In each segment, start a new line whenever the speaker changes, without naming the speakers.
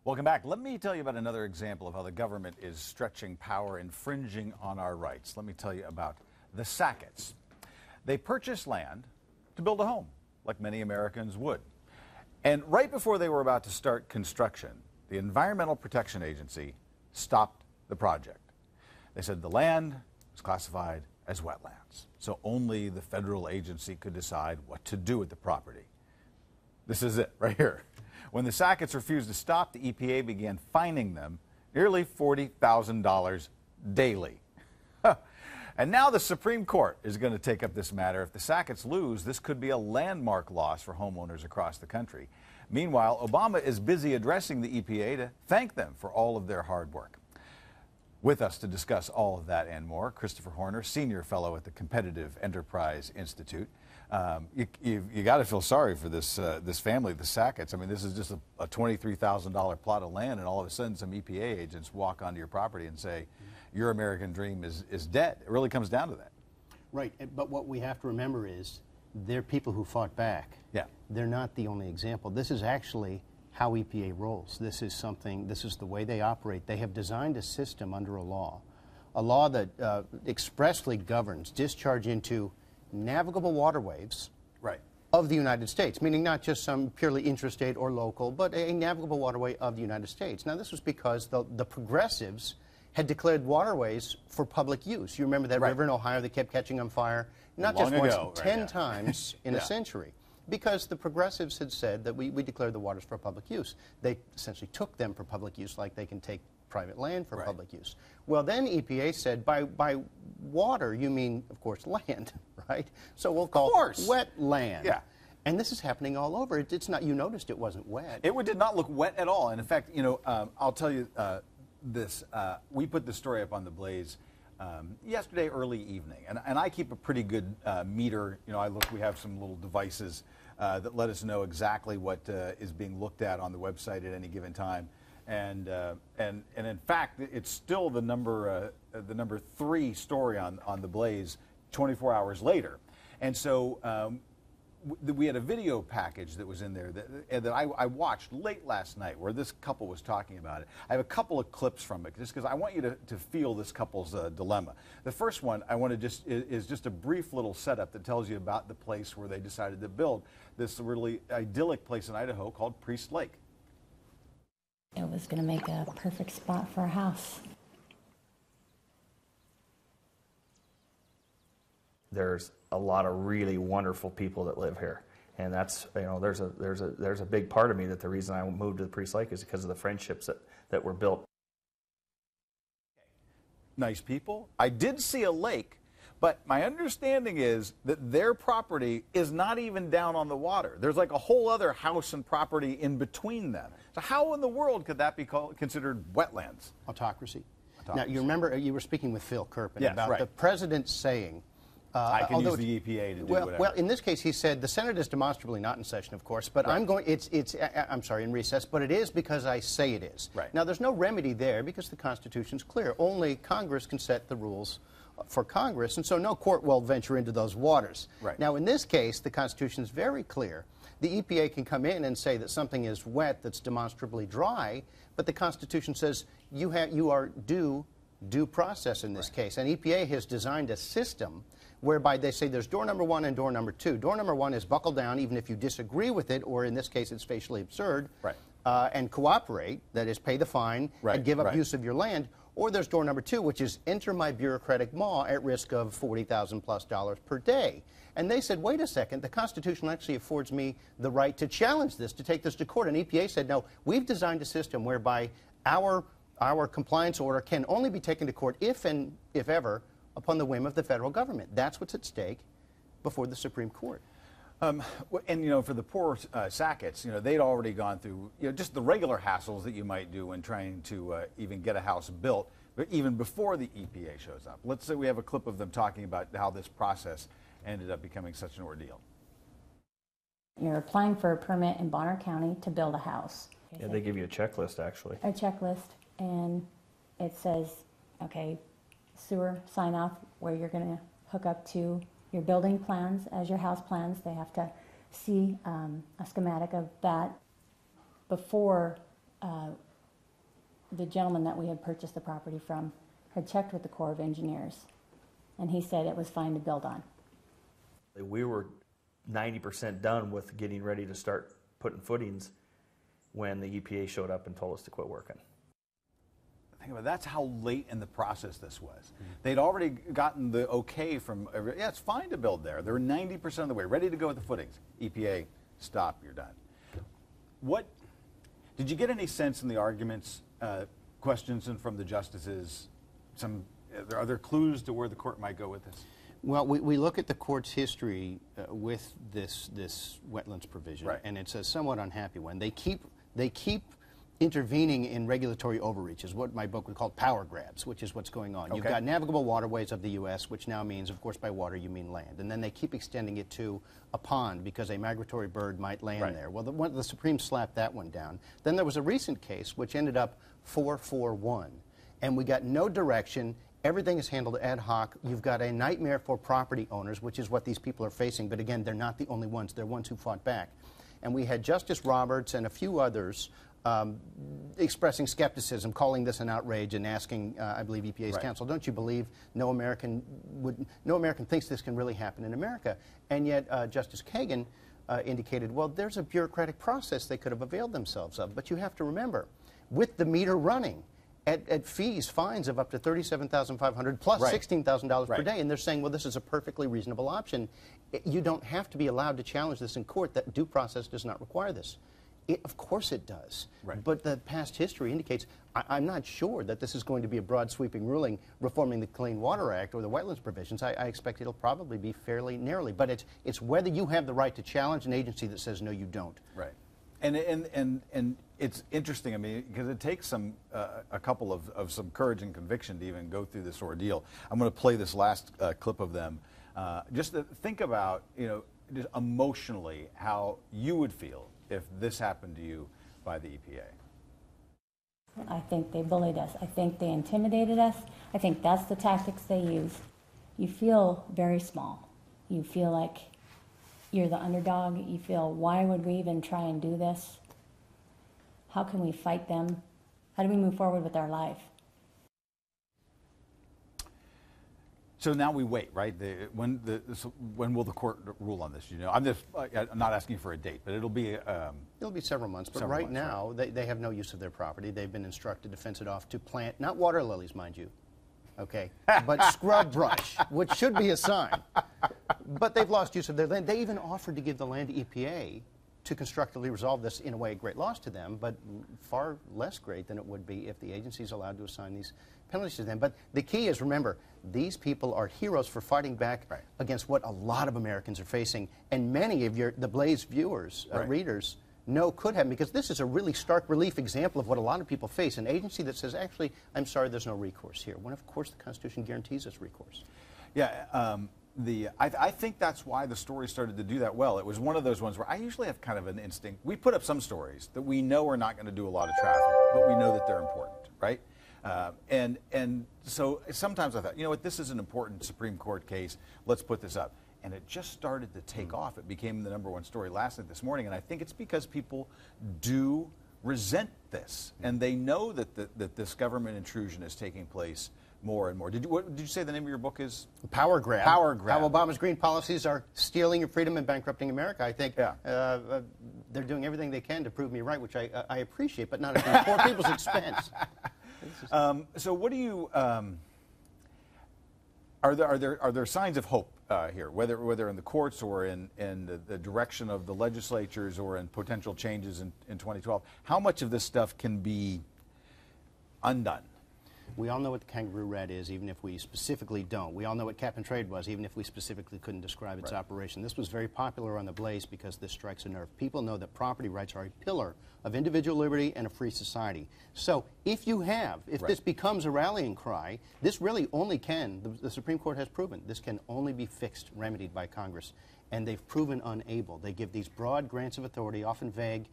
Welcome back. Let me tell you about another example of how the government is stretching power, infringing on our rights. Let me tell you about the Sacketts. They purchased land to build a home, like many Americans would. And right before they were about to start construction, the Environmental Protection Agency stopped the project. They said the land was classified as wetlands, so only the federal agency could decide what to do with the property. This is it right here. When the Sacketts refused to stop, the EPA began fining them nearly $40,000 daily. And now the Supreme Court is going to take up this matter. If the Sacketts lose, this could be a landmark loss for homeowners across the country. Meanwhile, Obama is busy addressing the EPA to thank them for all of their hard work. With us to discuss all of that and more, Christopher Horner, Senior Fellow at the Competitive Enterprise Institute. You got to feel sorry for this family, the Sacketts. I mean, this is just a $23,000 plot of land, and all of a sudden some EPA agents walk onto your property and say, your American dream is dead. It really comes down to that.
Right, but what we have to remember is they're people who fought back.
Yeah.
They're not the only example. This is actually how EPA rolls. This is the way they operate. They have designed a system under a law that expressly governs discharge into navigable waterways of the United States, meaning not just some purely intrastate or local, but a navigable waterway of the United States. Now, this was because the progressives had declared waterways for public use. You remember that river in Ohio that kept catching on fire? Not just once, 10 times in a century. Because the progressives had said that we declared the waters for public use. They essentially took them for public use like they can take private land for public use. Well, then EPA said, by water, you mean, of course, land, right? So we'll call it wet land.
Yeah.
And this is happening all over. It's not, you noticed it wasn't wet.
It did not look wet at all. And in fact, I'll tell you this. We put the story up on the Blaze yesterday early evening, and I keep a pretty good meter. We have some little devices that let us know exactly what is being looked at on the website at any given time, and in fact, it's still the number 3 story on the Blaze 24 hours later, and so. We had a video package that was in there that I watched late last night where this couple was talking about it. I have a couple of clips from it just because I want you to feel this couple's dilemma. The first one I want to is just a brief little setup that tells you about the place where they decided to build this really idyllic place in Idaho called Priest Lake.
It was going to make a perfect spot for a house.
There's a lot of really wonderful people that live here, and that's there's a big part of me that the reason I moved to the Priest Lake is because of the friendships that were built.
Nice people. I did see a lake, but my understanding is that their property is not even down on the water. There's like a whole other house and property in between them. So how in the world could that be considered wetlands?
Autocracy. Now you remember you were speaking with Phil Kerpen about the president saying.
I can use the EPA to do whatever.
Well, in this case, he said the Senate is demonstrably not in session, of course, but I'm sorry, in recess, but it is because I say it is.
Right.
Now, there's no remedy there because the Constitution's clear. Only Congress can set the rules for Congress, and so no court will venture into those waters.
Right.
Now, in this case, the Constitution is very clear. The EPA can come in and say that something is wet that's demonstrably dry, but the Constitution says you are due process in this case, and EPA has designed a system whereby they say there's door number 1 and door number 2. Door number 1 is buckle down even if you disagree with it, or in this case it's facially absurd, and cooperate, that is pay the fine and give up use of your land. Or there's door number 2, which is enter my bureaucratic maw at risk of $40,000+ per day. And they said, wait a second, the Constitution actually affords me the right to challenge this, to take this to court. And EPA said, no, we've designed a system whereby our compliance order can only be taken to court if ever, upon the whim of the federal government. That's what's at stake before the Supreme Court.
And for the poor Sacketts, they'd already gone through just the regular hassles that you might do when trying to even get a house built, but even before the EPA shows up. Let's say we have a clip of them talking about how this process ended up becoming such an ordeal.
You're applying for a permit in Bonner County to build a house.
Yeah, they give you a checklist, actually.
A checklist, and it says, okay, sewer sign off where you're going to hook up to your building plans as your house plans. They have to see a schematic of that before the gentleman that we had purchased the property from had checked with the Corps of Engineers, and he said it was fine to build on.
We were 90% done with getting ready to start putting footings when the EPA showed up and told us to quit working.
Think about it, that's how late in the process this was. They'd already gotten the okay from, yeah, it's fine to build there. They're 90% of the way, ready to go with the footings. EPA, stop, you're done. What, did you get any sense in the arguments, questions and from the justices, are there clues to where the court might go with this?
Well, we look at the court's history with this wetlands provision,
right,
and it's a somewhat unhappy one. They keep intervening in regulatory overreach, is what my book would call power grabs, which is what's going on. Okay. You've got navigable waterways of the U.S., which now means, of course, by water you mean land, and then they keep extending it to a pond because a migratory bird might land there. Well, the Supreme slapped that one down. Then there was a recent case which ended up 4-4-1, and we got no direction. Everything is handled ad hoc. You've got a nightmare for property owners, which is what these people are facing. But again, they're not the only ones. They're ones who fought back. And we had Justice Roberts and a few others expressing skepticism, calling this an outrage, and asking, I believe, EPA's counsel, don't you believe no American thinks this can really happen in America? And yet Justice Kagan indicated, well, there's a bureaucratic process they could have availed themselves of. But you have to remember, with the meter running, at fees, fines of up to $37,500 plus $16,000 per day, and they're saying, well, this is a perfectly reasonable option. You don't have to be allowed to challenge this in court. That due process does not require this. Of course it does. But the past history indicates, I'm not sure that this is going to be a broad sweeping ruling reforming the Clean Water Act or the wetlands provisions. I expect it'll probably be fairly narrowly. But it's whether you have the right to challenge an agency that says, no, you don't.
Right. And it's interesting, I mean, because it takes a couple of some courage and conviction to even go through this ordeal. I'm going to play this last clip of them, just to think about, just emotionally how you would feel if this happened to you by the EPA.
I think they bullied us. I think they intimidated us. I think that's the tactics they use. You feel very small. You feel like you're the underdog. You feel, why would we even try and do this? How can we fight them? How do we move forward with our life?
So now we wait, right? When will the court rule on this? I'm just I'm not asking for a date, but it'll be
several months. But right now, they have no use of their property. They've been instructed to fence it off to plant, not water lilies, mind you, okay, but scrub brush, which should be a sign. But they've lost use of their land. They even offered to give the land to EPA to constructively resolve this, in a way, a great loss to them, but far less great than it would be if the agency is allowed to assign these penalties to them. But the key is, remember, these people are heroes for fighting back against what a lot of Americans are facing, and many of the Blaze viewers, readers, could happen, because this is a really stark relief example of what a lot of people face, an agency that says, actually, I'm sorry, there's no recourse here, when of course the Constitution guarantees us recourse.
Yeah, I think that's why the story started to do that well. It was one of those ones where I usually have kind of an instinct. We put up some stories that we know are not going to do a lot of traffic, but we know that they're important, right? And so sometimes I thought, you know what, this is an important Supreme Court case. Let's put this up. And it just started to take off. It became the #1 story last night, this morning, and I think it's because people do resent this, and they know that this government intrusion is taking place more and more. What did you say the name of your book is?
Power Grab.
Power Grab.
How Obama's green policies are stealing your freedom and bankrupting America. I think they're doing everything they can to prove me right, which I appreciate, but not at the poor people's expense.
So what do you? Are there signs of hope here, whether in the courts or in the direction of the legislatures or in potential changes in 2012? How much of this stuff can be undone?
We all know what the kangaroo rat is, even if we specifically don't. We all know what cap and trade was, even if we specifically couldn't describe its operation. This was very popular on the Blaze because this strikes a nerve. People know that property rights are a pillar of individual liberty and a free society. So if this becomes a rallying cry, this really only can, the Supreme Court has proven, this can only be fixed, remedied by Congress. And they've proven unable. They give these broad grants of authority, often vague,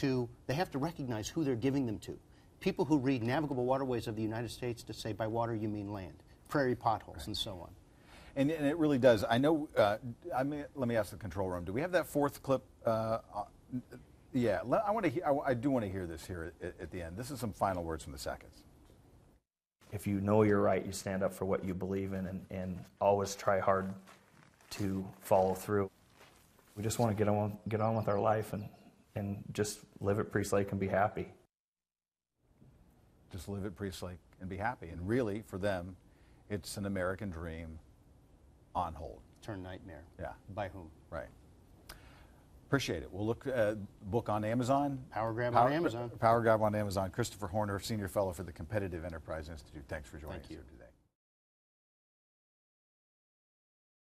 they have to recognize who they're giving them to. People who read navigable waterways of the United States to say by water you mean land, prairie potholes, and so on.
And it really does. I know, let me ask the control room, do we have that fourth clip? Yeah, I want to. I do want to hear this here at the end. This is some final words from the Sacketts.
If you know you're right, you stand up for what you believe in, and always try hard to follow through. We just want to get on with our life and just live at Priest Lake and be happy.
Just live at Priest Lake and be happy. And really, for them, it's an American dream on hold.
Turn nightmare.
Yeah.
By whom?
Right. Appreciate it. We'll look at book on Amazon.
Power Grab on Amazon.
Power Grab on Amazon. Christopher Horner, Senior Fellow for the Competitive Enterprise Institute. Thanks for joining us here today.